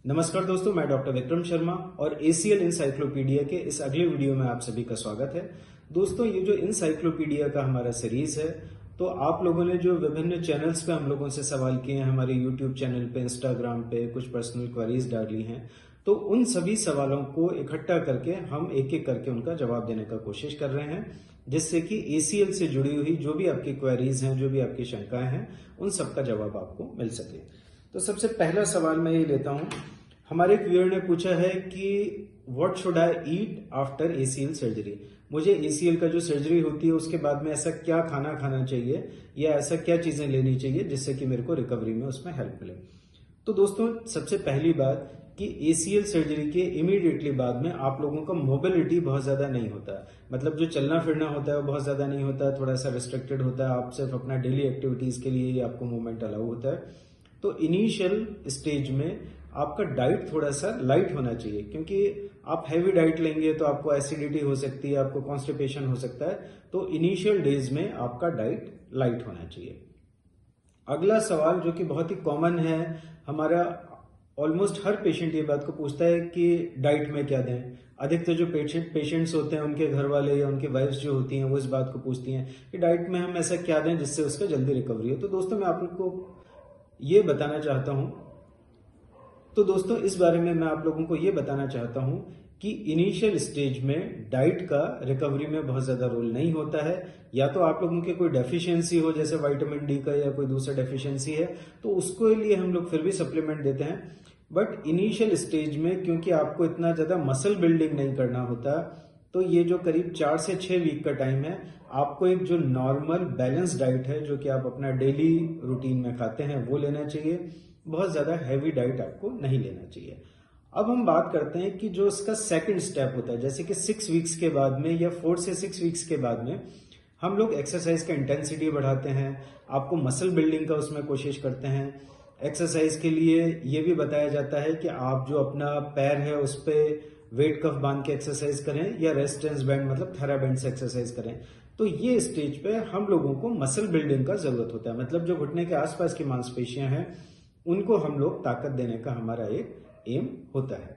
नमस्कार दोस्तों, मैं डॉक्टर विक्रम शर्मा और एसीएल इंसाइक्लोपीडिया के इस अगले वीडियो में आप सभी का स्वागत है। दोस्तों, ये जो इंसाइक्लोपीडिया का हमारा सीरीज है, तो आप लोगों ने जो विभिन्न चैनल्स पे हम लोगों से सवाल किए हैं, हमारे यूट्यूब चैनल पे, इंस्टाग्राम पे कुछ पर्सनल क्वेरीज डाली हैं, तो उन सभी सवालों को इकट्ठा करके हम एक एक करके उनका जवाब देने का कोशिश कर रहे हैं, जिससे कि एसीएल से जुड़ी हुई जो भी आपकी क्वेरीज हैं, जो भी आपकी शंकाएं हैं, उन सबका जवाब आपको मिल सके। तो सबसे पहला सवाल मैं ये लेता हूं। हमारे एक व्यूअर ने पूछा है कि what should I eat after ACL surgery. मुझे एसीएल का जो सर्जरी होती है उसके बाद में ऐसा क्या खाना खाना चाहिए या ऐसा क्या चीजें लेनी चाहिए जिससे कि मेरे को रिकवरी में उसमें हेल्प मिले। तो दोस्तों, सबसे पहली बात कि एसीएल सर्जरी के इमीडिएटली बाद में आप लोगों का मोबिलिटी बहुत ज्यादा नहीं होता, मतलब जो चलना फिरना होता है वो बहुत ज्यादा नहीं होता, थोड़ा सा रिस्ट्रिक्टेड होता है। आप सिर्फ अपना डेली एक्टिविटीज के लिए आपको मूवमेंट अलाउ होता है। तो इनिशियल स्टेज में आपका डाइट थोड़ा सा लाइट होना चाहिए, क्योंकि आप हैवी डाइट लेंगे तो आपको एसिडिटी हो सकती है, आपको कॉन्स्टिपेशन हो सकता है। तो इनिशियल डेज में आपका डाइट लाइट होना चाहिए। अगला सवाल जो कि बहुत ही कॉमन है, हमारा ऑलमोस्ट हर पेशेंट ये बात को पूछता है कि डाइट में क्या दें। अधिकतर जो पेशेंट्स होते हैं, उनके घर वाले या उनकी वाइफ्स जो होती हैं, वो इस बात को पूछती हैं कि डाइट में हम ऐसा क्या दें जिससे उसका जल्दी रिकवरी हो। तो दोस्तों, मैं आप लोग को ये बताना चाहता हूं इस बारे में मैं आप लोगों को ये बताना चाहता हूं कि इनिशियल स्टेज में डाइट का रिकवरी में बहुत ज्यादा रोल नहीं होता है। या तो आप लोगों के कोई डेफिशिएंसी हो, जैसे विटामिन डी का या कोई दूसरा डेफिशिएंसी है, तो उसके लिए हम लोग फिर भी सप्लीमेंट देते हैं। बट इनिशियल स्टेज में क्योंकि आपको इतना ज्यादा मसल बिल्डिंग नहीं करना होता, तो ये जो करीब 4 से 6 वीक का टाइम है, आपको एक जो नॉर्मल बैलेंस डाइट है जो कि आप अपना डेली रूटीन में खाते हैं वो लेना चाहिए। बहुत ज्यादा हैवी डाइट आपको नहीं लेना चाहिए। अब हम बात करते हैं कि जो इसका सेकंड स्टेप होता है, जैसे कि 6 वीक्स के बाद में या 4 से 6 वीक्स के बाद में हम लोग एक्सरसाइज का इंटेंसिटी बढ़ाते हैं, आपको मसल बिल्डिंग का उसमें कोशिश करते हैं। एक्सरसाइज के लिए ये भी बताया जाता है कि आप जो अपना पैर है उस पर वेट कफ बांध के एक्सरसाइज करें या रेजिस्टेंस बैंड मतलब थेराबैंड से एक्सरसाइज करें। तो ये स्टेज पे हम लोगों को मसल बिल्डिंग का जरूरत होता है, मतलब जो घुटने के आसपास की मांसपेशियां हैं उनको हम लोग ताकत देने का हमारा एक एम होता है।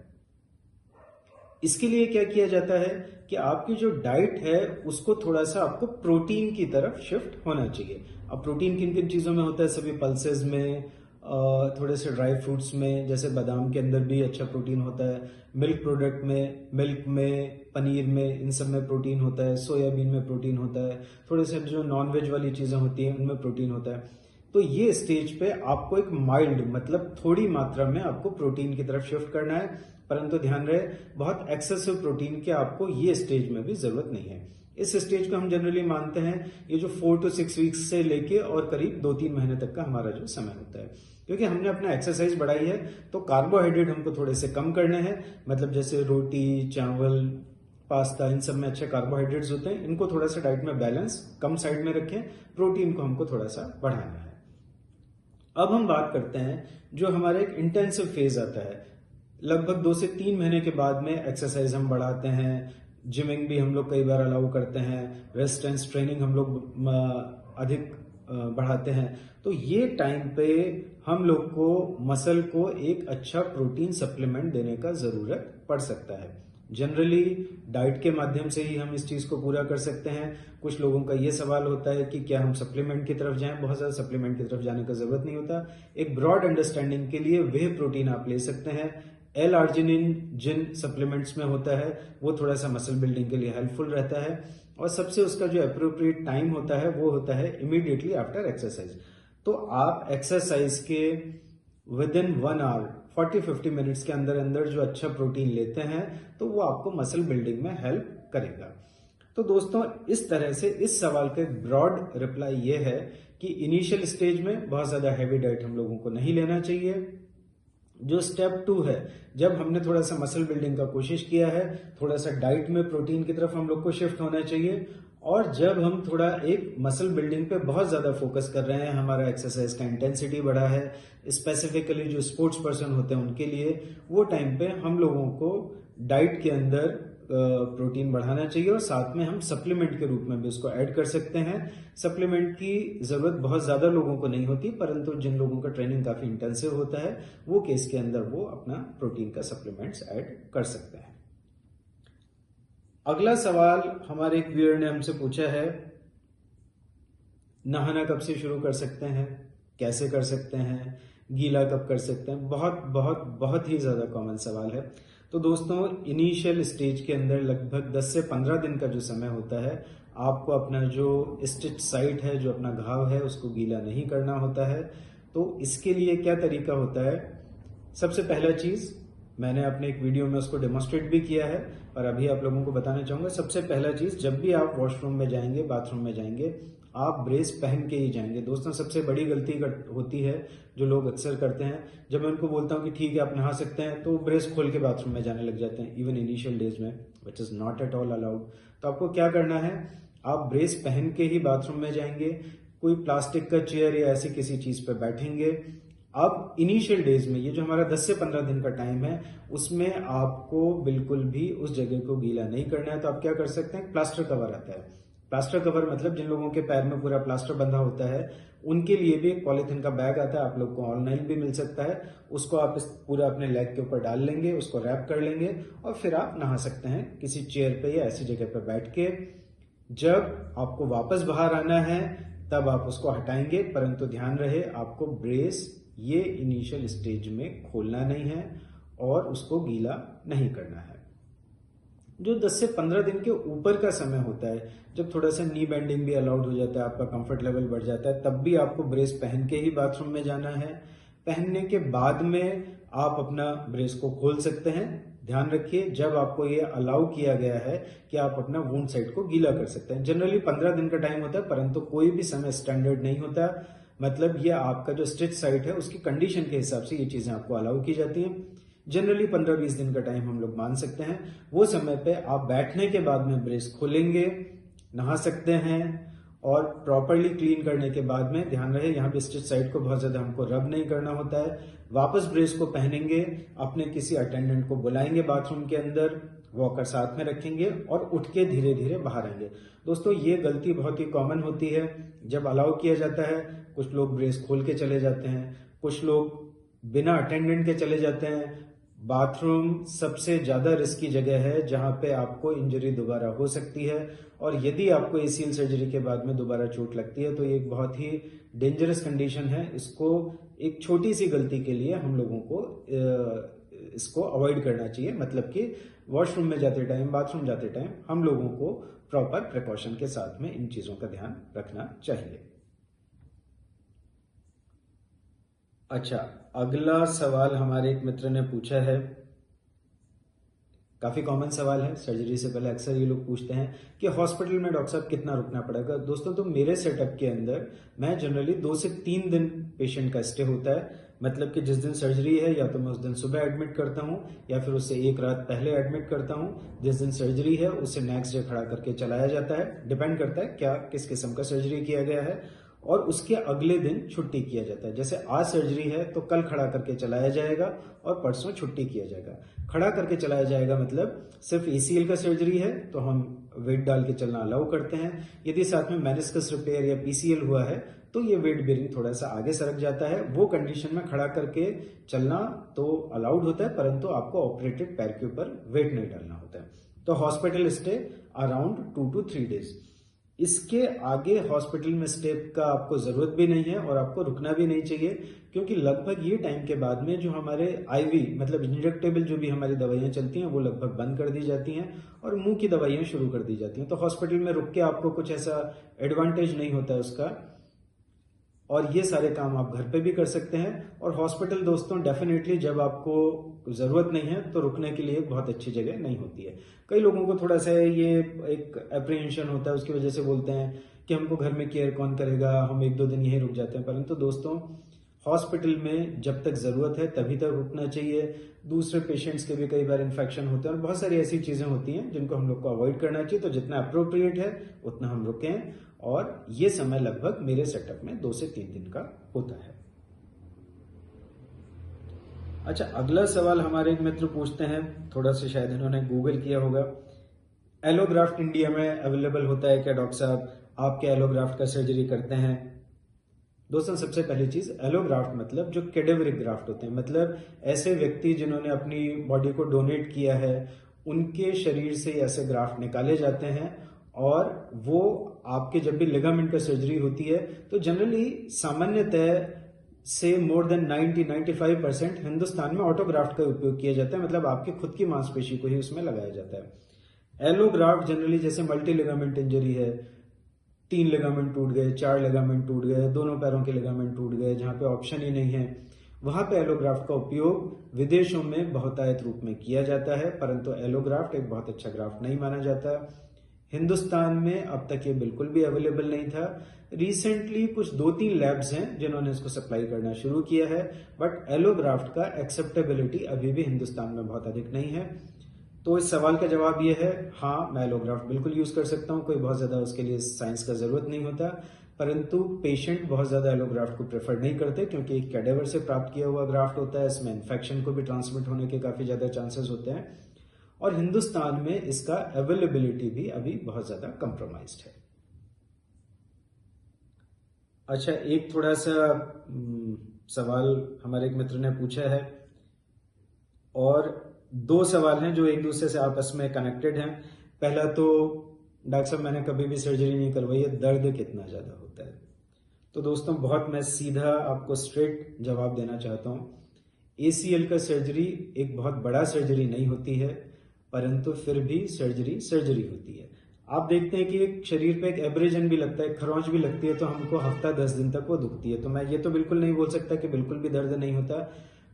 इसके लिए क्या किया जाता है कि आपकी जो डाइट है उसको थोड़ा सा आपको प्रोटीन की तरफ शिफ्ट होना चाहिए। अब प्रोटीन किन किन चीजों में होता है? सभी पल्सेस में, थोड़े से ड्राई फ्रूट्स में, जैसे बादाम के अंदर भी अच्छा प्रोटीन होता है, मिल्क प्रोडक्ट में, मिल्क में, पनीर में, इन सब में प्रोटीन होता है, सोयाबीन में प्रोटीन होता है, थोड़े से जो नॉनवेज वाली चीजें होती हैं उनमें प्रोटीन होता है। तो ये स्टेज पे आपको एक माइल्ड मतलब थोड़ी मात्रा में आपको प्रोटीन की तरफ शिफ्ट करना है, परंतु ध्यान रहे बहुत एक्सेसिव प्रोटीन की आपको ये स्टेज में भी जरूरत नहीं है। इस स्टेज को हम जनरली मानते हैं ये जो 4 to 6 वीक्स से लेके और करीब 2-3 महीने तक का हमारा जो समय होता है, क्योंकि हमने अपना एक्सरसाइज बढ़ाई है तो कार्बोहाइड्रेट हमको थोड़े से कम करने हैं। मतलब जैसे रोटी, चावल, पास्ता, इन सब में अच्छे कार्बोहाइड्रेट्स होते हैं, इनको थोड़ा सा डाइट में बैलेंस कम साइड में रखें। प्रोटीन को हमको थोड़ा सा बढ़ाना है। अब हम बात करते हैं जो हमारा एक इंटेंसिव फेज आता है, लगभग 2 से 3 महीने के बाद में एक्सरसाइज हम बढ़ाते हैं, जिमिंग भी हम लोग कई बार अलाउ करते हैं, रेजिस्टेंस ट्रेनिंग हम लोग अधिक बढ़ाते हैं। तो ये टाइम पे हम लोग को मसल को एक अच्छा प्रोटीन सप्लीमेंट देने का जरूरत पड़ सकता है। जनरली डाइट के माध्यम से ही हम इस चीज को पूरा कर सकते हैं। कुछ लोगों का ये सवाल होता है कि क्या हम सप्लीमेंट की तरफ जाएं? बहुत ज्यादा सप्लीमेंट की तरफ जाने का जरूरत नहीं होता। एक ब्रॉड अंडरस्टैंडिंग के लिए वह प्रोटीन आप ले सकते हैं। L-आर्जिनिन जिन सप्लीमेंट्स में होता है वो थोड़ा सा मसल बिल्डिंग के लिए हेल्पफुल रहता है, और सबसे उसका जो अप्रोप्रिएट टाइम होता है वो होता है इमीडिएटली आफ्टर एक्सरसाइज। तो आप एक्सरसाइज के विद इन 1 आवर 40-50 मिनट्स के अंदर अंदर जो अच्छा प्रोटीन लेते हैं तो वो आपको मसल बिल्डिंग में हेल्प करेगा। तो दोस्तों, इस तरह से इस सवाल का एक ब्रॉड रिप्लाई ये है कि इनिशियल स्टेज में बहुत ज्यादा हैवी डाइट हम लोगों को नहीं लेना चाहिए। जो स्टेप 2 है, जब हमने थोड़ा सा मसल बिल्डिंग का कोशिश किया है, थोड़ा सा डाइट में प्रोटीन की तरफ हम लोग को शिफ्ट होना चाहिए। और जब हम थोड़ा एक मसल बिल्डिंग पे बहुत ज्यादा फोकस कर रहे हैं, हमारा एक्सरसाइज का इंटेंसिटी बढ़ा है, स्पेसिफिकली जो स्पोर्ट्स पर्सन होते हैं उनके लिए, वो टाइम पे हम लोगों को डाइट के अंदर प्रोटीन बढ़ाना चाहिए और साथ में हम सप्लीमेंट के रूप में भी उसको ऐड कर सकते हैं। सप्लीमेंट की जरूरत बहुत ज्यादा लोगों को नहीं होती, परंतु जिन लोगों का ट्रेनिंग काफी इंटेंसिव होता है वो केस के अंदर वो अपना प्रोटीन का सप्लीमेंट्स ऐड कर सकते हैं। अगला सवाल हमारे एक व्यूअर ने हमसे पूछा है, नहाना कब से शुरू कर सकते हैं, कैसे कर सकते हैं, गीला कब कर सकते हैं। बहुत बहुत बहुत ही ज्यादा कॉमन सवाल है। तो दोस्तों, इनिशियल स्टेज के अंदर लगभग 10 से 15 दिन का जो समय होता है, आपको अपना जो स्टिच साइट है, जो अपना घाव है, उसको गीला नहीं करना होता है। तो इसके लिए क्या तरीका होता है? सबसे पहला चीज, मैंने अपने एक वीडियो में उसको डेमोस्ट्रेट भी किया है और अभी आप लोगों को बताना चाहूंगा। सबसे पहला चीज, जब भी आप वॉशरूम में जाएंगे, बाथरूम में जाएंगे, आप ब्रेस पहन के ही जाएंगे। दोस्तों, सबसे बड़ी गलती होती है जो लोग अक्सर करते हैं। जब मैं उनको बोलता हूं कि ठीक है आप नहा सकते हैं, तो ब्रेस खोल के बाथरूम में जाने लग जाते हैं, इवन इनिशियल डेज में, which is not at all allowed. तो आपको क्या करना है, आप ब्रेस पहन के ही बाथरूम में जाएंगे, कोई प्लास्टिक का चेयर या ऐसी किसी चीज पर बैठेंगे। अब इनिशियल डेज में, ये जो हमारा 10 से 15 दिन का टाइम है, उसमें आपको बिल्कुल भी उस जगह को गीला नहीं करना है। तो आप क्या कर सकते हैं, प्लास्टर कवर आता है। प्लास्टर कवर मतलब जिन लोगों के पैर में पूरा प्लास्टर बंधा होता है, उनके लिए भी एक पॉलीथिन का बैग आता है, आप लोग को ऑनलाइन भी मिल सकता है। उसको आप इस पूरा अपने लेग के ऊपर डाल लेंगे, उसको रैप कर लेंगे और फिर आप नहा सकते हैं किसी चेयर पे या ऐसी जगह पे बैठ के। जब आपको वापस बाहर आना है तब आप उसको हटाएंगे, परंतु ध्यान रहे आपको ब्रेस ये इनिशियल स्टेज में खोलना नहीं है और उसको गीला नहीं करना है। जो 10 से 15 दिन के ऊपर का समय होता है, जब थोड़ा सा नी बेंडिंग भी अलाउड हो जाता है, आपका कंफर्ट लेवल बढ़ जाता है, तब भी आपको ब्रेस पहन के ही बाथरूम में जाना है। पहनने के बाद में आप अपना ब्रेस को खोल सकते हैं। ध्यान रखिए, जब आपको ये अलाउ किया गया है कि आप अपना वुंड साइड को गीला कर सकते हैं। जनरली 15 दिन का टाइम होता है, परंतु कोई भी समय स्टैंडर्ड नहीं होता। मतलब ये आपका जो स्टिच साइट है उसकी कंडीशन के हिसाब से ये चीजें आपको अलाउ की जाती हैं। जनरली 15-20 दिन का टाइम हम लोग मान सकते हैं। वो समय पे आप बैठने के बाद में ब्रेस खोलेंगे, नहा सकते हैं और प्रॉपरली क्लीन करने के बाद में, ध्यान रहे यहाँ पे स्टिच साइड को बहुत ज्यादा हमको रब नहीं करना होता है। वापस ब्रेस को पहनेंगे, अपने किसी अटेंडेंट को बुलाएंगे बाथरूम के अंदर, वॉकर साथ में रखेंगे और उठ के धीरे धीरे बाहर आएंगे। दोस्तों, ये गलती बहुत ही कॉमन होती है। जब अलाउ किया जाता है, कुछ लोग ब्रेस खोल के चले जाते हैं, कुछ लोग बिना अटेंडेंट के चले जाते हैं। बाथरूम सबसे ज्यादा रिस्की जगह है जहां पे आपको इंजरी दोबारा हो सकती है, और यदि आपको एसीएल सर्जरी के बाद में दोबारा चोट लगती है तो ये एक बहुत ही डेंजरस कंडीशन है। इसको एक छोटी सी गलती के लिए हम लोगों को इसको अवॉइड करना चाहिए। मतलब कि वॉशरूम में जाते टाइम, बाथरूम जाते टाइम हम लोगों को प्रॉपर प्रिकॉशन के साथ में इन चीजों का ध्यान रखना चाहिए। अच्छा, अगला सवाल हमारे एक मित्र ने पूछा है, काफी कॉमन सवाल है, सर्जरी से पहले अक्सर ये लोग पूछते हैं कि हॉस्पिटल में डॉक्टर साहब कितना रुकना पड़ेगा। दोस्तों, तो मेरे सेटअप के अंदर मैं जनरली 2 से 3 दिन पेशेंट का स्टे होता है। मतलब कि जिस दिन सर्जरी है, या तो मैं उस दिन सुबह एडमिट करता हूं या फिर उससे एक रात पहले एडमिट करता हूं। जिस दिन सर्जरी है उससे नेक्स्ट डे खड़ा करके चलाया जाता है, डिपेंड करता है क्या किस किस्म का सर्जरी किया गया है, और उसके अगले दिन छुट्टी किया जाता है। जैसे आज सर्जरी है तो कल खड़ा करके चलाया जाएगा और परसों छुट्टी किया जाएगा। खड़ा करके चलाया जाएगा मतलब सिर्फ एसीएल का सर्जरी है तो हम वेट डाल के चलना अलाउ करते हैं। यदि साथ में मेनिस्कस रिपेयर या पीसीएल हुआ है तो ये वेट बेरिंग थोड़ा सा आगे सरक जाता है। वो कंडीशन में खड़ा करके चलना तो अलाउड होता है, परंतु आपको ऑपरेटेड पैर के ऊपर वेट नहीं डालना होता है। तो hospital stay around 2 to 3 days। इसके आगे हॉस्पिटल में स्टे का आपको जरूरत भी नहीं है और आपको रुकना भी नहीं चाहिए, क्योंकि लगभग ये टाइम के बाद में जो हमारे आईवी मतलब इंजेक्टेबल जो भी हमारी दवाइयां चलती हैं वो लगभग बंद कर दी जाती हैं और मुंह की दवाइयां शुरू कर दी जाती हैं। तो हॉस्पिटल में रुक के आपको कुछ ऐसा एडवांटेज नहीं होता है उसका, और ये सारे काम आप घर पे भी कर सकते हैं। और हॉस्पिटल दोस्तों डेफिनेटली जब आपको जरूरत नहीं है तो रुकने के लिए बहुत अच्छी जगह नहीं होती है। कई लोगों को थोड़ा सा ये एक अप्रीहेंशन होता है, उसकी वजह से बोलते हैं कि हमको घर में केयर कौन करेगा, हम 1-2 दिन यहीं रुक जाते हैं। परंतु दोस्तों, हॉस्पिटल में जब तक जरूरत है तभी तक रुकना चाहिए। दूसरे पेशेंट्स के भी कई बार इन्फेक्शन होते हैं और बहुत सारी ऐसी चीजें होती हैं जिनको हम लोग को अवॉइड करना चाहिए। तो जितना अप्रोप्रिएट है उतना हम रुकें, और ये समय लगभग मेरे सेटअप में 2 से 3 दिन का होता है। अच्छा, अगला सवाल हमारे एक मित्र पूछते हैं, थोड़ा सा शायद इन्होंने गूगल किया होगा एलोग्राफ्ट इंडिया में अवेलेबल होता है क्या डॉक्टर साहब? आप क्या एलोग्राफ्ट का सर्जरी करते हैं? दोस्तों, सबसे पहली चीज, एलोग्राफ्ट मतलब जो कैडेवरिक ग्राफ्ट होते हैं, मतलब ऐसे व्यक्ति जिन्होंने अपनी बॉडी को डोनेट किया है, उनके शरीर से ऐसे ग्राफ्ट निकाले जाते हैं और वो आपके जब भी लिगामेंट का सर्जरी होती है तो जनरली सामान्यतः से मोर देन 90-95% हिंदुस्तान में ऑटोग्राफ्ट का उपयोग किया जाता है, मतलब आपकी खुद की मांसपेशी को ही उसमें लगाया जाता है। एलोग्राफ्ट जनरली जैसे मल्टी लिगामेंट इंजरी है, 3 लिगामेंट टूट गए, 4 लिगामेंट टूट गए, दोनों पैरों के लिगामेंट टूट गए, जहां पे ऑप्शन ही नहीं है, वहां पे एलोग्राफ्ट का उपयोग विदेशों में बहुतायत रूप में किया जाता है, परंतु एलोग्राफ्ट एक बहुत अच्छा ग्राफ्ट नहीं माना जाता। हिंदुस्तान में अब तक ये बिल्कुल भी अवेलेबल नहीं था। रिसेंटली कुछ 2-3 लैब्स हैं जिन्होंने इसको सप्लाई करना शुरू किया है, बट एलोग्राफ्ट का एक्सेप्टेबिलिटी अभी भी हिंदुस्तान में बहुत अधिक नहीं है। तो इस सवाल का जवाब ये है, हाँ, मैं एलोग्राफ्ट बिल्कुल यूज कर सकता हूँ, कोई बहुत ज्यादा उसके लिए साइंस का जरूरत नहीं होता, परंतु पेशेंट बहुत ज्यादा एलोग्राफ्ट को प्रेफर नहीं करते क्योंकि एक कैडेवर से प्राप्त किया हुआ ग्राफ्ट होता है, इसमें इन्फेक्शन को भी ट्रांसमिट होने के काफी ज्यादा चांसेस होते हैं और हिंदुस्तान में इसका अवेलेबिलिटी भी अभी बहुत ज्यादा कंप्रोमाइज्ड है। अच्छा, एक थोड़ा सा सवाल हमारे एक मित्र ने पूछा है और 2 सवाल हैं जो एक दूसरे से आपस में कनेक्टेड हैं। पहला तो, डॉक्टर साहब मैंने कभी भी सर्जरी नहीं करवाई है, दर्द कितना ज्यादा होता है? तो दोस्तों, बहुत मैं सीधा आपको स्ट्रेट जवाब देना चाहता हूं। ACL का सर्जरी एक बहुत बड़ा सर्जरी नहीं होती है, परंतु फिर भी सर्जरी सर्जरी होती है। आप देखते हैं कि एक शरीर पे एक एब्रेजन भी लगता है, खरोंच भी लगती है, तो हमको हफ्ता 10 दिन तक वो दुखती है। तो मैं ये तो बिल्कुल नहीं बोल सकता कि बिल्कुल भी दर्द नहीं होता,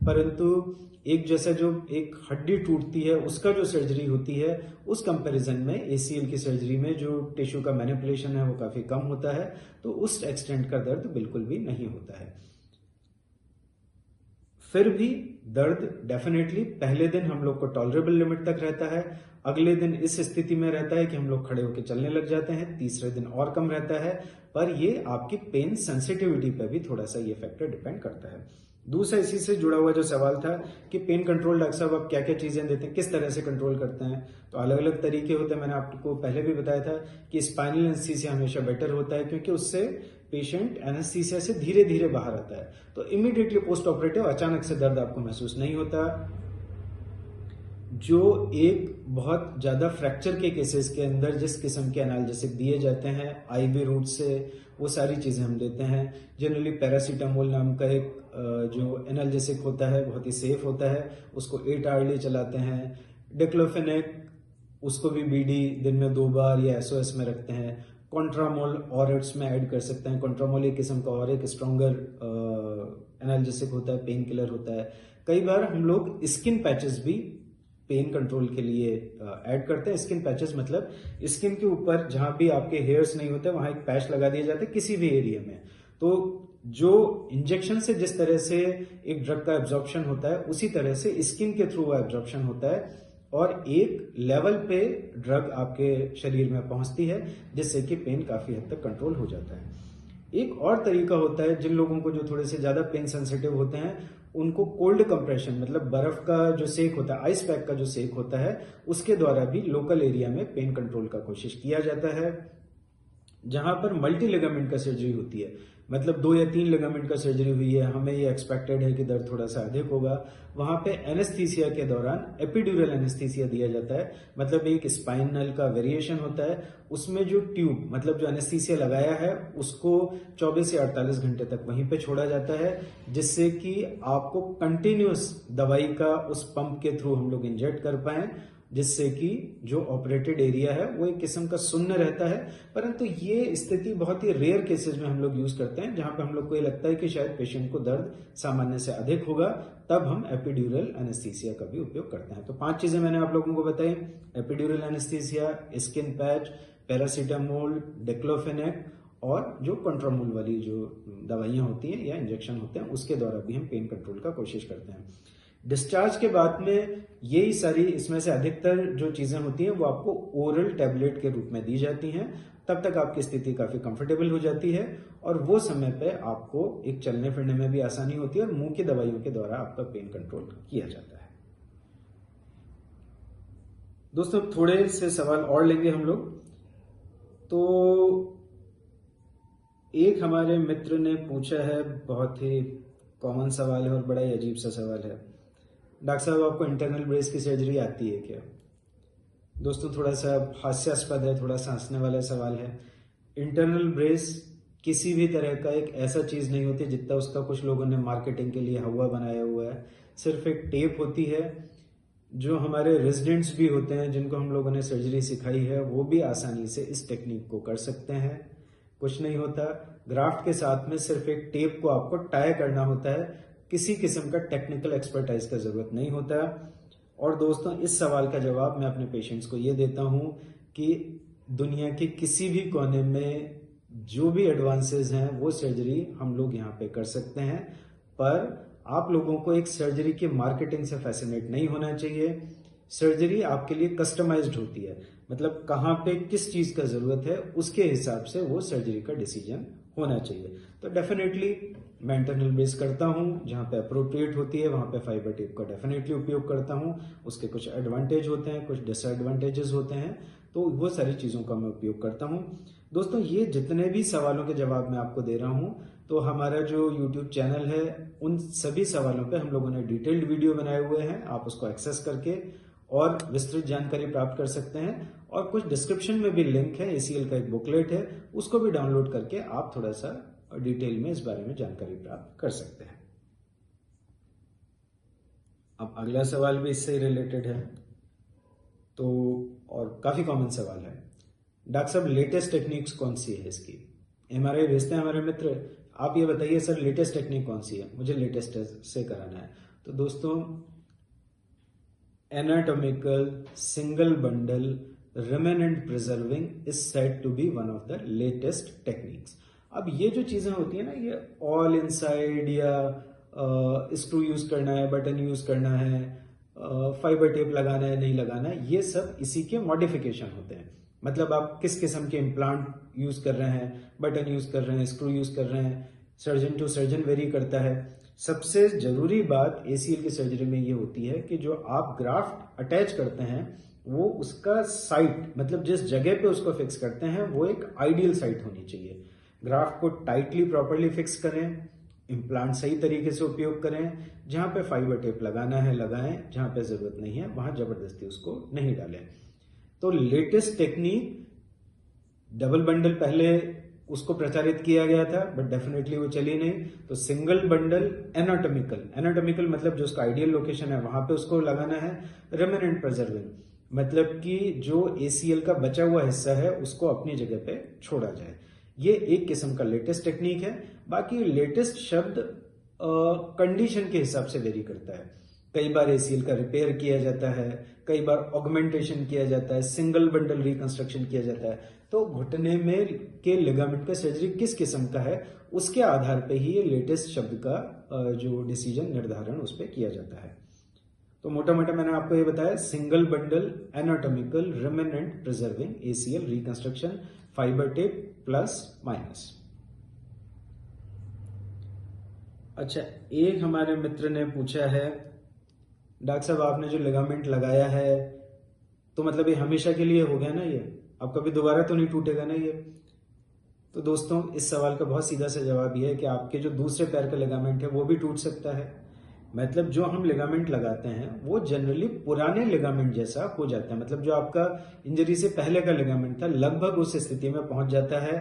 परंतु एक जैसा जो एक हड्डी टूटती है उसका जो सर्जरी होती है, उस कंपैरिजन में ACL की सर्जरी में जो टिश्यू का मैनिपुलेशन है वो काफी कम होता है, तो उस एक्सटेंट का दर्द बिल्कुल भी नहीं होता है। फिर भी दर्द डेफिनेटली पहले दिन हम लोग को टॉलरेबल लिमिट तक रहता है, अगले दिन इस स्थिति में रहता है कि हम लोग खड़े होकर चलने लग जाते हैं, तीसरे दिन और कम रहता है, पर ये आपकी पेन सेंसिटिविटी पर भी थोड़ा सा ये फैक्टर डिपेंड करता है। दूसरा इसी से जुड़ा हुआ जो सवाल था कि पेन कंट्रोल डॉक्टर साहब आप क्या क्या चीजें देते हैं, किस तरह से कंट्रोल करते हैं? तो अलग अलग तरीके होते हैं। मैंने आपको पहले भी बताया था कि स्पाइनल एनेस्थीसिया हमेशा बेटर होता है क्योंकि उससे पेशेंट एनेस्थीसिया से धीरे धीरे बाहर आता है, तो इमीडिएटली पोस्ट ऑपरेटिव अचानक से दर्द आपको महसूस नहीं होता। जो एक बहुत ज्यादा फ्रैक्चर के केसेस के अंदर जिस किस्म के एनाल्जेसिक दिए जाते हैं IV रूट से, वो सारी चीजें हम देते हैं। जनरली पैरासीटामोल नाम का एक जो एनाल्जेसिक होता है बहुत ही सेफ होता है, उसको 8 आवर्ली चलाते हैं। डिक्लोफेनेक, उसको भी BD दिन में 2 बार या SOS में रखते हैं। कॉन्ट्रामोल ऑरेट्स में ऐड कर सकते हैं। कॉन्ट्रामोल एक किस्म का और एक स्ट्रॉन्गर एनाल्जेसिक होता है, पेन किलर होता है। कई बार हम लोग स्किन पैचेस भी पेन कंट्रोल के लिए ऐड करते हैं। स्किन पैचेस मतलब स्किन के ऊपर जहां भी आपके हेयर्स नहीं होते वहां एक पैच लगा दिया जाता है किसी भी एरिया में। तो जो इंजेक्शन से जिस तरह से एक ड्रग का एब्जॉर्प्शन होता है, उसी तरह से स्किन के थ्रू वो एब्जॉर्प्शन होता है और एक लेवल पे ड्रग आपके शरीर में पहुंचती है जिससे कि पेन काफी हद तक कंट्रोल हो जाता है। एक और तरीका होता है, जिन लोगों को जो थोड़े से ज्यादा पेन सेंसिटिव होते हैं उनको कोल्ड कंप्रेशन मतलब बर्फ का जो सेक होता है, आइस पैक का जो सेक होता है, उसके द्वारा भी लोकल एरिया में पेन कंट्रोल का कोशिश किया जाता है। जहां पर मल्टी लिगामेंट का सर्जरी होती है, मतलब 2 या 3 लिगामेंट का सर्जरी हुई है, हमें ये एक्सपेक्टेड है कि दर्द थोड़ा सा अधिक होगा, वहां पे एनेस्थीसिया के दौरान एपिड्यूरल एनेस्थीसिया दिया जाता है। मतलब एक स्पाइनल का वेरिएशन होता है, उसमें जो ट्यूब मतलब जो एनेस्थीसिया लगाया है उसको 24 से 48 घंटे तक वहीं पे छोड़ा जाता है, जिससे कि आपको कंटिन्यूस दवाई का उस पंप के थ्रू हम लोग इंजेक्ट कर पाए, जिससे कि जो ऑपरेटेड एरिया है वो एक किस्म का शून्य रहता है। परंतु ये स्थिति बहुत ही रेयर केसेस में हम लोग यूज करते हैं, जहां पे हम लोग को ये लगता है कि शायद पेशेंट को दर्द सामान्य से अधिक होगा, तब हम एपिड्यूरल एनेस्थीसिया का भी उपयोग करते हैं। तो 5 चीजें मैंने आप लोगों को बताई: epidural anaesthesia, skin patch, paracetamol, diclofenac और जो कंट्रामोल वाली जो दवाइयां होती हैं या इंजेक्शन होते हैं, उसके द्वारा भी हम पेन कंट्रोल का कोशिश करते हैं। डिस्चार्ज के बाद में यही सारी इसमें से अधिकतर जो चीजें होती हैं वो आपको ओरल टैबलेट के रूप में दी जाती हैं। तब तक आपकी स्थिति काफी कंफर्टेबल हो जाती है और वो समय पे आपको एक चलने फिरने में भी आसानी होती है और मुंह की दवाइयों के द्वारा आपका पेन कंट्रोल किया जाता है। दोस्तों थोड़े से सवाल और लेंगे हम लोग। तो एक हमारे मित्र ने पूछा है, बहुत ही कॉमन सवाल है और बड़ा ही अजीब सा सवाल है। डॉक्टर साहब, आपको इंटरनल ब्रेस की सर्जरी आती है क्या? दोस्तों थोड़ा सा हास्यास्पद है, थोड़ा सा हंसने वाला सवाल है। इंटरनल ब्रेस किसी भी तरह का एक ऐसा चीज नहीं होती जितना उसका कुछ लोगों ने मार्केटिंग के लिए हवा बनाया हुआ है। सिर्फ एक टेप होती है। जो हमारे रेजिडेंट्स भी होते हैं जिनको हम लोगों ने सर्जरी सिखाई है वो भी आसानी से इस टेक्निक को कर सकते हैं। कुछ नहीं होता, ग्राफ्ट के साथ में सिर्फ एक टेप को आपको टाई करना होता है। किसी किस्म का टेक्निकल एक्सपर्टाइज का जरूरत नहीं होता। और दोस्तों इस सवाल का जवाब मैं अपने पेशेंट्स को ये देता हूं कि दुनिया के किसी भी कोने में जो भी एडवांसेस हैं वो सर्जरी हम लोग यहाँ पे कर सकते हैं। पर आप लोगों को एक सर्जरी की मार्केटिंग से फैसिनेट नहीं होना चाहिए। सर्जरी आपके लिए कस्टमाइज्ड होती है, मतलब कहाँ पे किस चीज का जरूरत है उसके हिसाब से वो सर्जरी का डिसीजन होना चाहिए। तो डेफिनेटली मैं इंटरनल ब्रेस करता हूँ, जहाँ पे अप्रोप्रिएट होती है वहां पे फाइबर टेप का डेफिनेटली उपयोग करता हूँ। उसके कुछ एडवांटेज होते हैं, कुछ डिसएडवांटेजेस होते हैं, तो वो सारी चीजों का मैं उपयोग करता हूँ। दोस्तों ये जितने भी सवालों के जवाब मैं आपको दे रहा हूँ, तो हमारा जो YouTube चैनल है उन सभी सवालों पे हम लोगों ने डिटेल्ड वीडियो बनाए हुए हैं। आप उसको एक्सेस करके और विस्तृत जानकारी प्राप्त कर सकते हैं। और कुछ डिस्क्रिप्शन में भी लिंक है, ACL का एक बुकलेट है, उसको भी डाउनलोड करके आप थोड़ा सा डिटेल में इस बारे में जानकारी प्राप्त कर सकते हैं। अब अगला सवाल भी इससे रिलेटेड है, तो और काफी कॉमन सवाल है। डॉक्टर साहब लेटेस्ट टेक्निक्स कौन सी है इसकी? MRI भेजते हैं हमारे मित्र, आप ये बताइए सर लेटेस्ट टेक्निक कौन सी है, मुझे लेटेस्ट से कराना है। तो दोस्तों anatomical single bundle remnant preserving is said to be one of the latest techniques. अब ये जो चीजें होती है ना, ये ऑल इनसाइड या स्क्रू यूज करना है, बटन यूज करना है, फाइबर टेप लगाना है नहीं लगाना है, ये सब इसी के मॉडिफिकेशन होते हैं। मतलब आप किस किस्म के इम्प्लांट यूज कर रहे हैं, बटन यूज कर रहे हैं, स्क्रू यूज कर रहे हैं, सर्जन टू सर्जन वेरी करता है। सबसे जरूरी बात ACL की सर्जरी में ये होती है कि जो आप ग्राफ्ट अटैच करते हैं वो उसका साइट, मतलब जिस जगह पे उसको फिक्स करते हैं वो एक आइडियल साइट होनी चाहिए। ग्राफ्ट को टाइटली प्रॉपरली फिक्स करें, इम्प्लांट सही तरीके से उपयोग करें, जहां पे फाइबर टेप लगाना है लगाएं, जहां पे जरूरत नहीं है वहां जबरदस्ती उसको नहीं डालें। तो लेटेस्ट टेक्निक डबल बंडल पहले उसको प्रचारित किया गया था, बट डेफिनेटली वो चली नहीं। तो सिंगल बंडल एनाटॉमिकल मतलब जो उसका आइडियल लोकेशन है वहां पे उसको लगाना है। रिमेनेंट प्रिजर्विंग मतलब कि जो ACL का बचा हुआ हिस्सा है उसको अपनी जगह पे छोड़ा जाए। ये एक किस्म का लेटेस्ट टेक्निक है। बाकी लेटेस्ट शब्द कंडीशन के हिसाब से वेरी करता है। कई बार ACL का रिपेयर किया जाता है, कई बार ऑगमेंटेशन किया जाता है, सिंगल बंडल रिकंस्ट्रक्शन किया जाता है। तो घुटने में के लिगामेंट का सर्जरी किस किस्म का है उसके आधार पे ही ये लेटेस्ट शब्द का जो डिसीजन निर्धारण उस पर किया जाता है। तो मोटा मोटा मैंने आपको ये बताया, single bundle anatomical remnant preserving ACL reconstruction fibre tape plus minus. अच्छा, एक हमारे मित्र ने पूछा है, डॉक्टर साहब आपने जो लिगामेंट लगाया है तो मतलब ये हमेशा के लिए हो गया ना, ये अब कभी दोबारा तो नहीं टूटेगा ना ये? तो दोस्तों इस सवाल का बहुत सीधा सा जवाब ये है कि आपके जो दूसरे पैर का लिगामेंट है वो भी टूट सकता है। मतलब जो हम लिगामेंट लगाते हैं वो जनरली पुराने लिगामेंट जैसा हो जाता है। मतलब जो आपका इंजरी से पहले का लिगामेंट था लगभग उस स्थिति में पहुंच जाता है।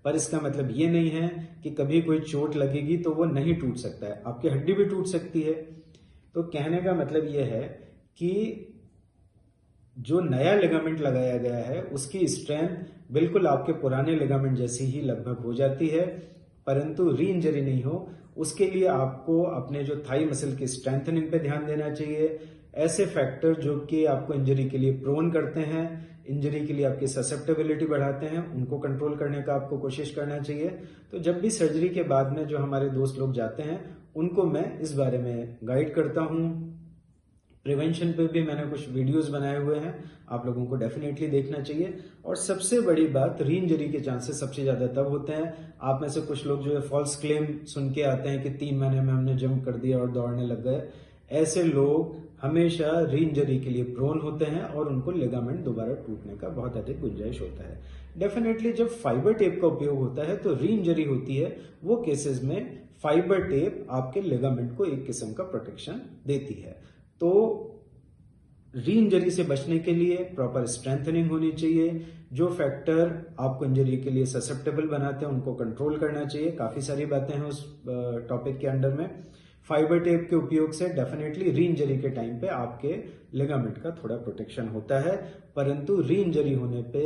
पर इसका मतलब ये नहीं है कि कभी कोई चोट लगेगी तो वो नहीं टूट सकता है, आपकी हड्डी भी टूट सकती है। तो कहने का मतलब ये है कि जो नया लिगामेंट लगाया गया है उसकी स्ट्रेंथ बिल्कुल आपके पुराने लिगामेंट जैसी ही लगभग हो जाती है, परंतु री इंजरी नहीं हो उसके लिए आपको अपने जो थाई मसल की स्ट्रेंथनिंग पे ध्यान देना चाहिए। ऐसे फैक्टर जो कि आपको इंजरी के लिए प्रोन करते हैं, इंजरी के लिए आपकी ससेप्टेबिलिटी बढ़ाते हैं, उनको कंट्रोल करने का आपको कोशिश करना चाहिए। तो जब भी सर्जरी के बाद में जो हमारे दोस्त लोग जाते हैं उनको मैं इस बारे में गाइड करता हूं। प्रिवेंशन पे भी मैंने कुछ वीडियोस बनाए हुए हैं, आप लोगों को डेफिनेटली देखना चाहिए। और सबसे बड़ी बात, री इंजरी के चांसेस सबसे ज्यादा तब होते हैं, आप में से कुछ लोग जो है फॉल्स क्लेम सुन के आते हैं कि 3 महीने में हमने जंप कर दिया और दौड़ने लग गए। ऐसे लोग हमेशा री इंजरी के लिए प्रोन होते हैं और उनको लिगामेंट दोबारा टूटने का बहुत अधिक गुंजाइश होता है। डेफिनेटली जब फाइबर टेप का उपयोग होता है तो री इंजरी होती है, वो केसेस में फाइबर टेप आपके लिगामेंट को एक किस्म का प्रोटेक्शन देती है। तो री इंजरी से बचने के लिए प्रॉपर स्ट्रेंथनिंग होनी चाहिए। जो फैक्टर आपको इंजरी के लिए ससेप्टेबल बनाते हैं उनको कंट्रोल करना चाहिए। काफी सारी बातें हैं उस टॉपिक के अंडर में। फाइबर टेप के उपयोग से डेफिनेटली री इंजरी के टाइम पे आपके लिगामेंट का थोड़ा प्रोटेक्शन होता है, परंतु री इंजरी होने पे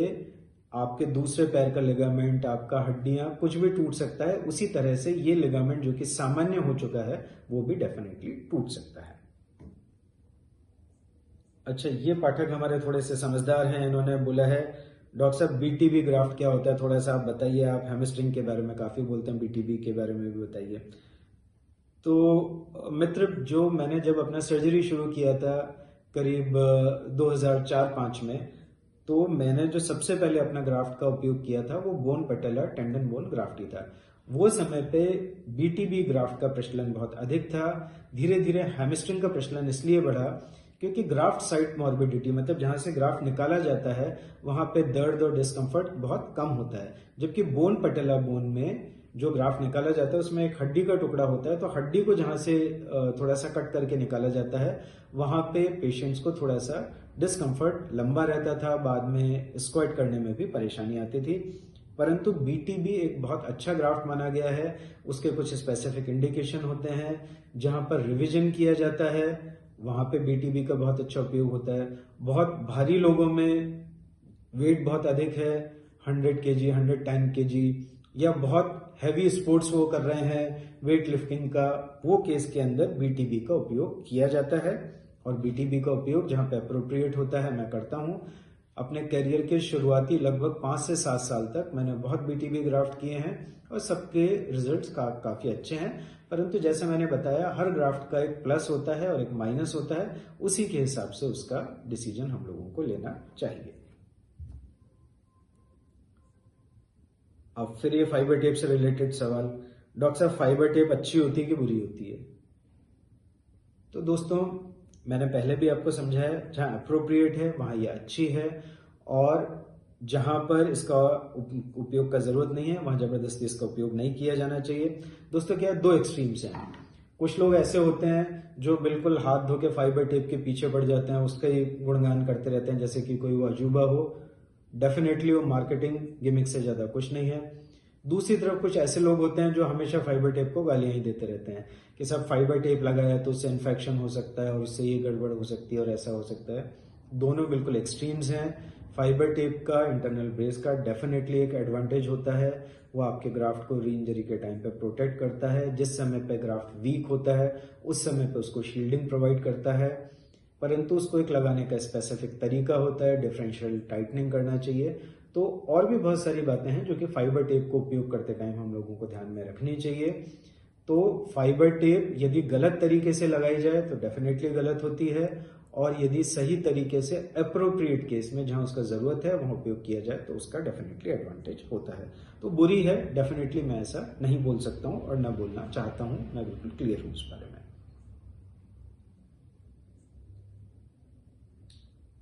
आपके दूसरे पैर का लिगामेंट, आपका हड्डियां, कुछ भी टूट सकता है। उसी तरह से ये लिगामेंट जो कि सामान्य हो चुका है वो भी डेफिनेटली टूट सकता है। अच्छा, ये पाठक हमारे थोड़े से समझदार हैं। इन्होंने बोला है डॉक्टर साहब बीटीबी ग्राफ्ट क्या होता है, थोड़ा सा आप बताइए। आप हैमस्ट्रिंग के बारे में काफी बोलते हैं, बीटीबी के बारे में भी बताइए। तो मित्र, जो मैंने जब अपना सर्जरी शुरू किया था करीब 2004-05 में, तो मैंने जो सबसे पहले अपना ग्राफ्ट का उपयोग किया था वो बोन पटेला टेंडन बोन ग्राफ्ट ही था। वो समय पे बीटीबी ग्राफ्ट का प्रचलन बहुत अधिक था। धीरे धीरे हैमस्ट्रिंग का प्रचलन इसलिए बढ़ा क्योंकि ग्राफ्ट साइट मॉर्बिडिटी, मतलब जहां से ग्राफ्ट निकाला जाता है वहां पे दर्द और डिस्कम्फर्ट बहुत कम होता है। जबकि बोन पटेला बोन में जो ग्राफ्ट निकाला जाता है उसमें एक हड्डी का टुकड़ा होता है, तो हड्डी को जहां से थोड़ा सा कट करके निकाला जाता है वहां पे पेशेंट्स को थोड़ा सा डिस्कम्फर्ट लंबा रहता था, बाद में स्क्वाट करने में भी परेशानी आती थी। परंतु बीटीबी एक बहुत अच्छा ग्राफ्ट माना गया है। उसके कुछ स्पेसिफिक इंडिकेशन होते हैं। जहां पर रिवीजन किया जाता है वहां पे बीटीबी का बहुत अच्छा उपयोग होता है। बहुत भारी लोगों में वेट बहुत अधिक है, 100 kg, 110 kg, या बहुत हैवी स्पोर्ट्स वो कर रहे हैं वेट लिफ्टिंग का, वो केस के अंदर बीटीबी का उपयोग किया जाता है। और बीटीबी का उपयोग जहां पे अप्रोप्रिएट होता है मैं करता हूं। अपने करियर के शुरुआती लगभग 5 से 7 साल तक मैंने बहुत बीटीबी ग्राफ्ट किए हैं और सबके रिजल्ट्स काफी अच्छे हैं। परंतु जैसे मैंने बताया, हर ग्राफ्ट का एक प्लस होता है और एक माइनस होता है, उसी के हिसाब से उसका डिसीजन हम लोगों को लेना चाहिए। अब फिर ये फाइबर टेप से रिलेटेड सवाल, डॉक्टर साहब फाइबर टेप अच्छी होती है कि बुरी होती है? तो दोस्तों, मैंने पहले भी आपको समझाया, जहां अप्रोप्रिएट है वहां ये अच्छी है, और जहां पर इसका उपयोग का जरूरत नहीं है वहां जबरदस्ती इसका उपयोग नहीं किया जाना चाहिए। दोस्तों, क्या दो एक्सट्रीम्स हैं। कुछ लोग ऐसे होते हैं जो बिल्कुल हाथ धो के फाइबर टेप के पीछे पड़ जाते हैं, उसका ही गुणगान करते रहते हैं जैसे कि कोई वो अजूबा हो। डेफिनेटली वो मार्केटिंग गिमिक से ज्यादा कुछ नहीं है। दूसरी तरफ कुछ ऐसे लोग होते हैं जो हमेशा फाइबर टेप को गालियां ही देते रहते हैं कि सब फाइबर टेप लगाया तो उससे इन्फेक्शन हो सकता है और उससे ये गड़बड़ हो सकती है और ऐसा हो सकता है। दोनों बिल्कुल एक्सट्रीम्स हैं। फाइबर टेप का, इंटरनल ब्रेस का डेफिनेटली एक एडवांटेज होता है, वो आपके ग्राफ्ट को री इंजरी के टाइम पे प्रोटेक्ट करता है। जिस समय पे ग्राफ्ट वीक होता है उस समय पे उसको शील्डिंग प्रोवाइड करता है, परंतु उसको एक लगाने का स्पेसिफिक तरीका होता है, डिफरेंशियल टाइटनिंग करना चाहिए। तो और भी बहुत सारी बातें हैं जो कि फाइबर टेप को उपयोग करते टाइम हम लोगों को ध्यान में रखनी चाहिए। तो फाइबर टेप यदि गलत तरीके से लगाई जाए तो डेफिनेटली गलत होती है, और यदि सही तरीके से अप्रोप्रिएट केस में जहां उसका जरूरत है वहां उपयोग किया जाए तो उसका डेफिनेटली एडवांटेज होता है। तो बुरी है डेफिनेटली मैं ऐसा नहीं बोल सकता हूं और न बोलना चाहता हूं, मैं बिल्कुल क्लियर हूं उस बारे में।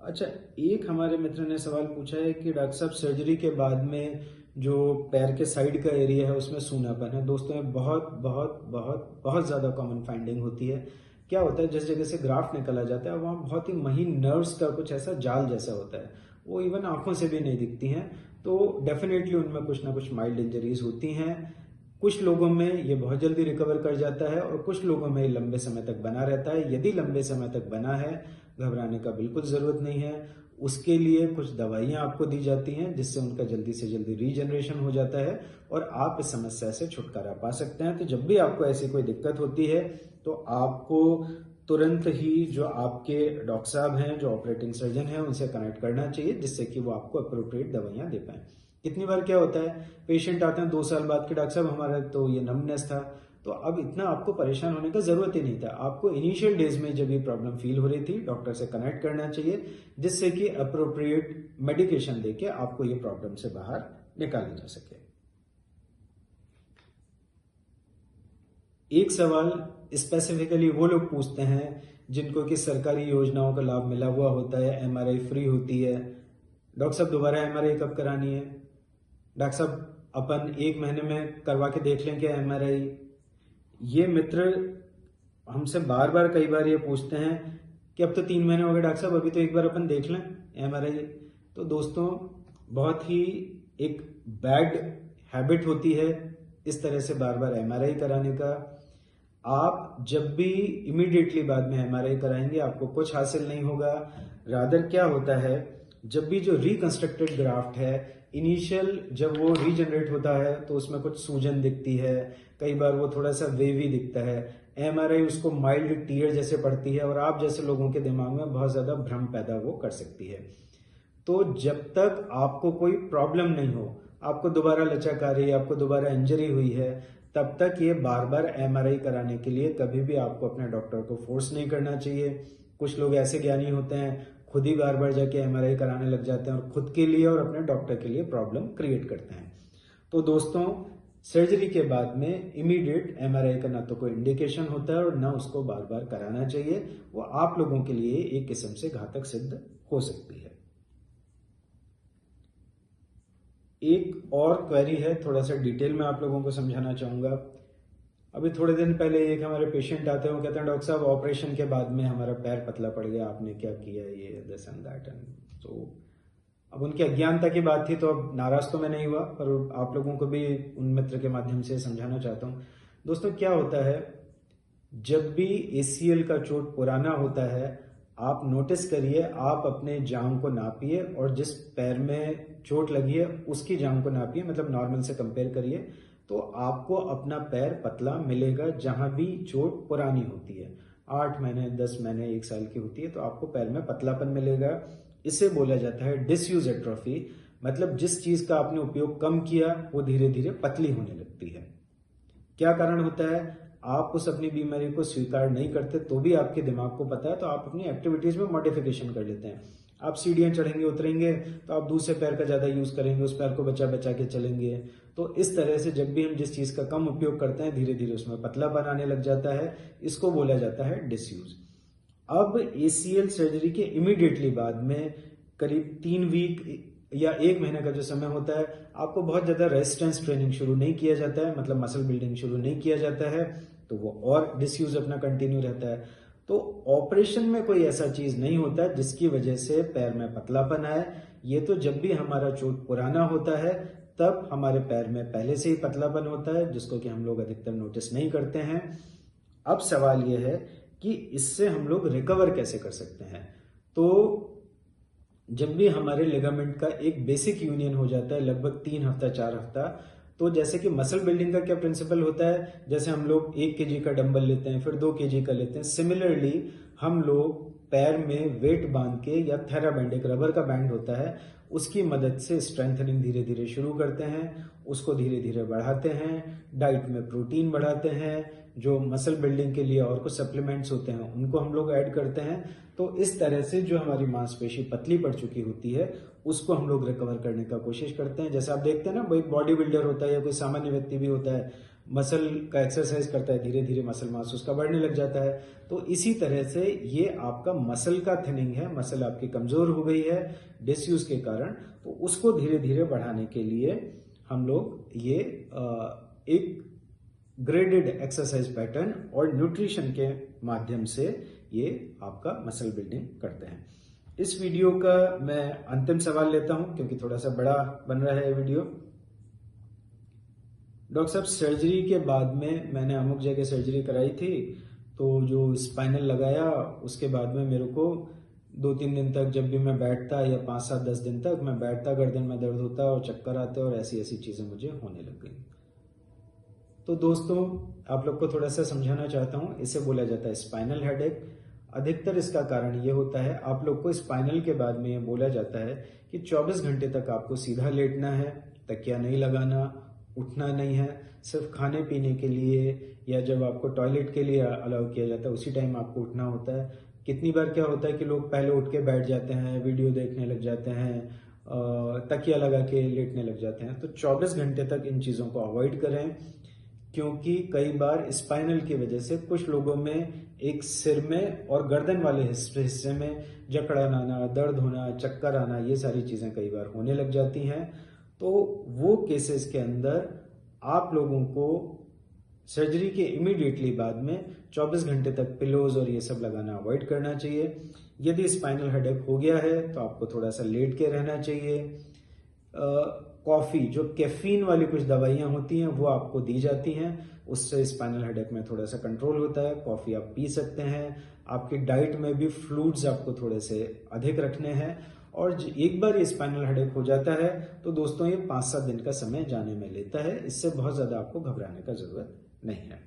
अच्छा, एक हमारे मित्र ने सवाल पूछा है कि डॉक्टर साहब सर्जरी के बाद में जो पैर के साइड का एरिया है उसमें सूनापन है। दोस्तों, ये बहुत बहुत बहुत बहुत ज्यादा कॉमन फाइंडिंग होती है। क्या होता है, जिस जगह से ग्राफ्ट निकला जाता है वहां बहुत ही महीन नर्व्स का कुछ ऐसा जाल जैसा होता है, वो इवन आंखों से भी नहीं दिखती हैं। तो डेफिनेटली उनमें कुछ ना कुछ माइल्ड इंजरीज होती हैं। कुछ लोगों में ये बहुत जल्दी रिकवर कर जाता है और कुछ लोगों में ये लंबे समय तक बना रहता है। यदि लंबे समय तक बना है, घबराने का बिल्कुल जरूरत नहीं है। उसके लिए कुछ दवाइयां आपको दी जाती हैं जिससे उनका जल्दी से जल्दी रीजनरेशन हो जाता है और आप इस समस्या से छुटकारा पा सकते हैं। तो जब भी आपको ऐसी कोई दिक्कत होती है तो आपको तुरंत ही जो आपके डॉक्टर साहब हैं, जो ऑपरेटिंग सर्जन हैं, उनसे कनेक्ट करना चाहिए जिससे कि वो आपको अप्रोप्रिएट दवाइयां दे पाए। कितनी बार क्या होता है, पेशेंट आते हैं 2 साल बाद कि डॉक्टर साहब हमारा तो ये नमनेस था। तो अब इतना आपको परेशान होने का जरूरत ही नहीं था। आपको इनिशियल डेज में जब ये प्रॉब्लम फील हो रही थी डॉक्टर से कनेक्ट करना चाहिए जिससे कि अप्रोप्रिएट मेडिकेशन देके आपको ये प्रॉब्लम से बाहर निकाला जा सके। एक सवाल स्पेसिफिकली वो लोग पूछते हैं जिनको कि सरकारी योजनाओं का लाभ मिला हुआ होता है, एमआरआई फ्री होती है। डॉक्टर साहब दोबारा एमआरआई कब करानी है? डॉक्टर साहब अपन 1 महीने में करवा के देख लें क्या एमआरआई? ये मित्र हमसे बार बार कई बार ये पूछते हैं कि अब तो 3 महीने हो गए डॉक्टर साहब, अभी तो एक बार अपन देख लें एमआरआई। तो दोस्तों बहुत ही एक बैड हैबिट होती है इस तरह से बार बार एमआरआई कराने का। आप जब भी इमीडिएटली बाद में एमआरआई कराएंगे आपको कुछ हासिल नहीं होगा। रादर क्या होता है, जब भी जो रिकंस्ट्रक्टेड ग्राफ्ट है इनिशियल जब वो रीजनरेट होता है तो उसमें कुछ सूजन दिखती है, कई बार वो थोड़ा सा वेवी दिखता है। एमआरआई उसको माइल्ड टीयर जैसे पड़ती है और आप जैसे लोगों के दिमाग में बहुत ज्यादा भ्रम पैदा वो कर सकती है। तो जब तक आपको कोई प्रॉब्लम नहीं हो, आपको दोबारा लचक आ रही है, आपको दोबारा इंजरी हुई है, तब तक ये बार बार एमआरआई कराने के लिए कभी भी आपको अपने डॉक्टर को फोर्स नहीं करना चाहिए। कुछ लोग ऐसे ज्ञानी होते हैं खुद ही बार बार जाके एमआरआई कराने लग जाते हैं और खुद के लिए और अपने डॉक्टर के लिए प्रॉब्लम क्रिएट करते हैं। तो दोस्तों सर्जरी के बाद में इमीडिएट एमआरआई का ना तो कोई इंडिकेशन होता है और ना उसको बार बार कराना चाहिए। वो आप लोगों के लिए एक किस्म से घातक सिद्ध हो सकती है। एक और क्वेरी है, थोड़ा सा डिटेल में आप लोगों को समझाना चाहूंगा। अभी थोड़े दिन पहले एक हमारे पेशेंट आते हैं, वो कहते हैं डॉक्टर साहब ऑपरेशन के बाद में हमारा पैर पतला पड़ गया, आपने क्या किया, ये दिस एंड दैट। एंड तो अब उनकी अज्ञानता की बात थी तो अब नाराज तो मैं नहीं हुआ, पर आप लोगों को भी उन मित्र के माध्यम से समझाना चाहता हूँ। दोस्तों क्या होता है, जब भी एसीएल का चोट पुराना होता है आप नोटिस करिए, आप अपने जांघ को नापिए और जिस पैर में चोट लगी है उसकी जांघ को नापिए, मतलब नॉर्मल से कंपेयर करिए, तो आपको अपना पैर पतला मिलेगा। जहां भी चोट पुरानी होती है 8 महीने 10 महीने 1 साल की होती है तो आपको पैर में पतलापन मिलेगा। इसे बोला जाता है डिसयूज एट्रोफी, मतलब जिस चीज का आपने उपयोग कम किया वो धीरे धीरे पतली होने लगती है। क्या कारण होता है, आप उस अपनी बीमारी को स्वीकार नहीं करते तो भी आपके दिमाग को पता है, तो आप अपनी एक्टिविटीज में मॉडिफिकेशन कर लेते हैं। आप सीढ़ियां चढ़ेंगे उतरेंगे तो आप दूसरे पैर का ज्यादा यूज करेंगे, उस पैर को बचा बचा के चलेंगे। तो इस तरह से जब भी हम जिस चीज का कम उपयोग करते हैं धीरे धीरे उसमें पतलापन आने लग जाता है। इसको बोला जाता है डिसयूज। अब एसीएल सर्जरी के इमीडिएटली बाद में करीब 3 वीक या 1 महीने का जो समय होता है आपको बहुत ज्यादा रेजिस्टेंस ट्रेनिंग शुरू नहीं किया जाता है, मतलब मसल बिल्डिंग शुरू नहीं किया जाता है, तो वो और डिसयूज अपना कंटिन्यू रहता है। तो ऑपरेशन में कोई ऐसा चीज नहीं होता जिसकी वजह से पैर में पतलापन आए। ये तो जब भी हमारा चोट पुराना होता है तब हमारे पैर में पहले से ही पतलापन होता है, जिसको कि हम लोग अधिकतर नोटिस नहीं करते हैं। अब सवाल यह है कि इससे हम लोग रिकवर कैसे कर सकते हैं। तो जब भी हमारे लिगामेंट का एक बेसिक यूनियन हो जाता है लगभग 3 हफ्ता 4 हफ्ता, तो जैसे कि मसल बिल्डिंग का क्या प्रिंसिपल होता है, जैसे हम लोग 1 kg का डंबल लेते हैं फिर 2 kg का लेते हैं, सिमिलरली हम लोग पैर में वेट बांध के या थेराबैंड एक रबर का बैंड होता है उसकी मदद से स्ट्रेंथनिंग धीरे धीरे शुरू करते हैं, उसको धीरे धीरे बढ़ाते हैं, डाइट में प्रोटीन बढ़ाते हैं, जो मसल बिल्डिंग के लिए और कुछ सप्लीमेंट्स होते हैं उनको हम लोग ऐड करते हैं। तो इस तरह से जो हमारी मांसपेशी पतली पड़ चुकी होती है उसको हम लोग रिकवर करने का कोशिश करते हैं। जैसे आप देखते हैं ना, कोई बॉडी बिल्डर होता है या कोई सामान्य व्यक्ति भी होता है, मसल का एक्सरसाइज करता है, धीरे धीरे मसल मास उसका बढ़ने लग जाता है। तो इसी तरह से ये आपका मसल का थिनिंग है, मसल आपकी कमजोर हो गई है डिसयूज के कारण, तो उसको धीरे धीरे बढ़ाने के लिए हम लोग ये एक ग्रेडेड एक्सरसाइज पैटर्न और न्यूट्रिशन के माध्यम से ये आपका मसल बिल्डिंग करते हैं। इस वीडियो का मैं अंतिम सवाल लेता हूं क्योंकि थोड़ा सा बड़ा बन रहा है वीडियो। डॉक्टर साहब सर्जरी के बाद में मैंने अमुक जगह सर्जरी कराई थी, तो जो स्पाइनल लगाया उसके बाद में मेरे को 2-3 दिन तक जब भी मैं बैठता या 5-7-10 दिन तक मैं बैठता गर्दन में दर्द होता और चक्कर आते और ऐसी ऐसी चीजें मुझे होने लग गई। तो दोस्तों आप लोग को थोड़ा सा समझाना चाहता हूं, इसे बोला जाता है स्पाइनल हेडेक। अधिकतर इसका कारण ये होता है, आप लोग को स्पाइनल के बाद में ये बोला जाता है कि 24 घंटे तक आपको सीधा लेटना है, तकिया नहीं लगाना, उठना नहीं है, सिर्फ खाने पीने के लिए या जब आपको टॉयलेट के लिए अलाउ किया जाता है उसी टाइम आपको उठना होता है। कितनी बार क्या होता है कि लोग पहले उठ के बैठ जाते हैं, वीडियो देखने लग जाते हैं, तकिया लगा के लेटने लग जाते हैं। तो 24 घंटे तक इन चीज़ों को अवॉइड करें। क्योंकि कई बार स्पाइनल की वजह से कुछ लोगों में एक सिर में और गर्दन वाले हिस्से में जकड़न आना, दर्द होना, चक्कर आना, ये सारी चीजें कई बार होने लग जाती हैं। तो वो केसेस के अंदर आप लोगों को सर्जरी के इमीडिएटली बाद में 24 घंटे तक पिलोज और ये सब लगाना अवॉइड करना चाहिए। यदि स्पाइनल हेडेक हो गया है तो आपको थोड़ा सा लेट के रहना चाहिए। कॉफी, जो कैफीन वाली कुछ दवाइयां होती हैं वो आपको दी जाती हैं, उससे स्पाइनल हेडेक में थोड़ा सा कंट्रोल होता है। कॉफी आप पी सकते हैं। आपकी डाइट में भी फ्लूइड्स आपको थोड़े से अधिक रखने हैं। और एक बार ये स्पाइनल हेडेक हो जाता है तो दोस्तों ये 5-7 दिन का समय जाने में लेता है। इससे बहुत ज्यादा आपको घबराने का जरूरत नहीं है।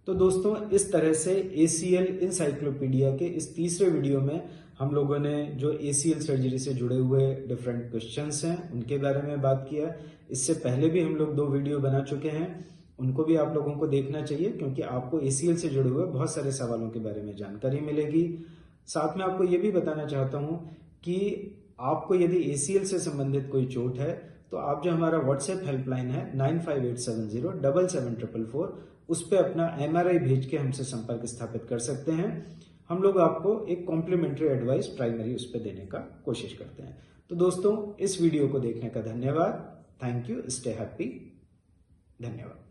तो दोस्तों इस तरह से ACL इंसाइक्लोपीडिया के इस तीसरे वीडियो में हम लोगों ने जो ACL सर्जरी से जुड़े हुए डिफरेंट क्वेश्चंस हैं उनके बारे में बात किया। इससे पहले भी हम लोग 2 वीडियो बना चुके हैं, उनको भी आप लोगों को देखना चाहिए, क्योंकि आपको ACL से जुड़े हुए बहुत सारे सवालों के बारे में जानकारी मिलेगी। साथ में आपको ये भी बताना चाहता हूं कि आपको यदि ACL से संबंधित कोई चोट है तो आप जो हमारा व्हाट्सएप हेल्पलाइन है 9587077444, उस पर अपना MRI भेज के हमसे संपर्क स्थापित कर सकते हैं। हम लोग आपको एक कॉम्प्लीमेंट्री एडवाइस प्राइमरी उस पर देने का कोशिश करते हैं। तो दोस्तों इस वीडियो को देखने का धन्यवाद। Thank you. Stay happy. धन्यवाद।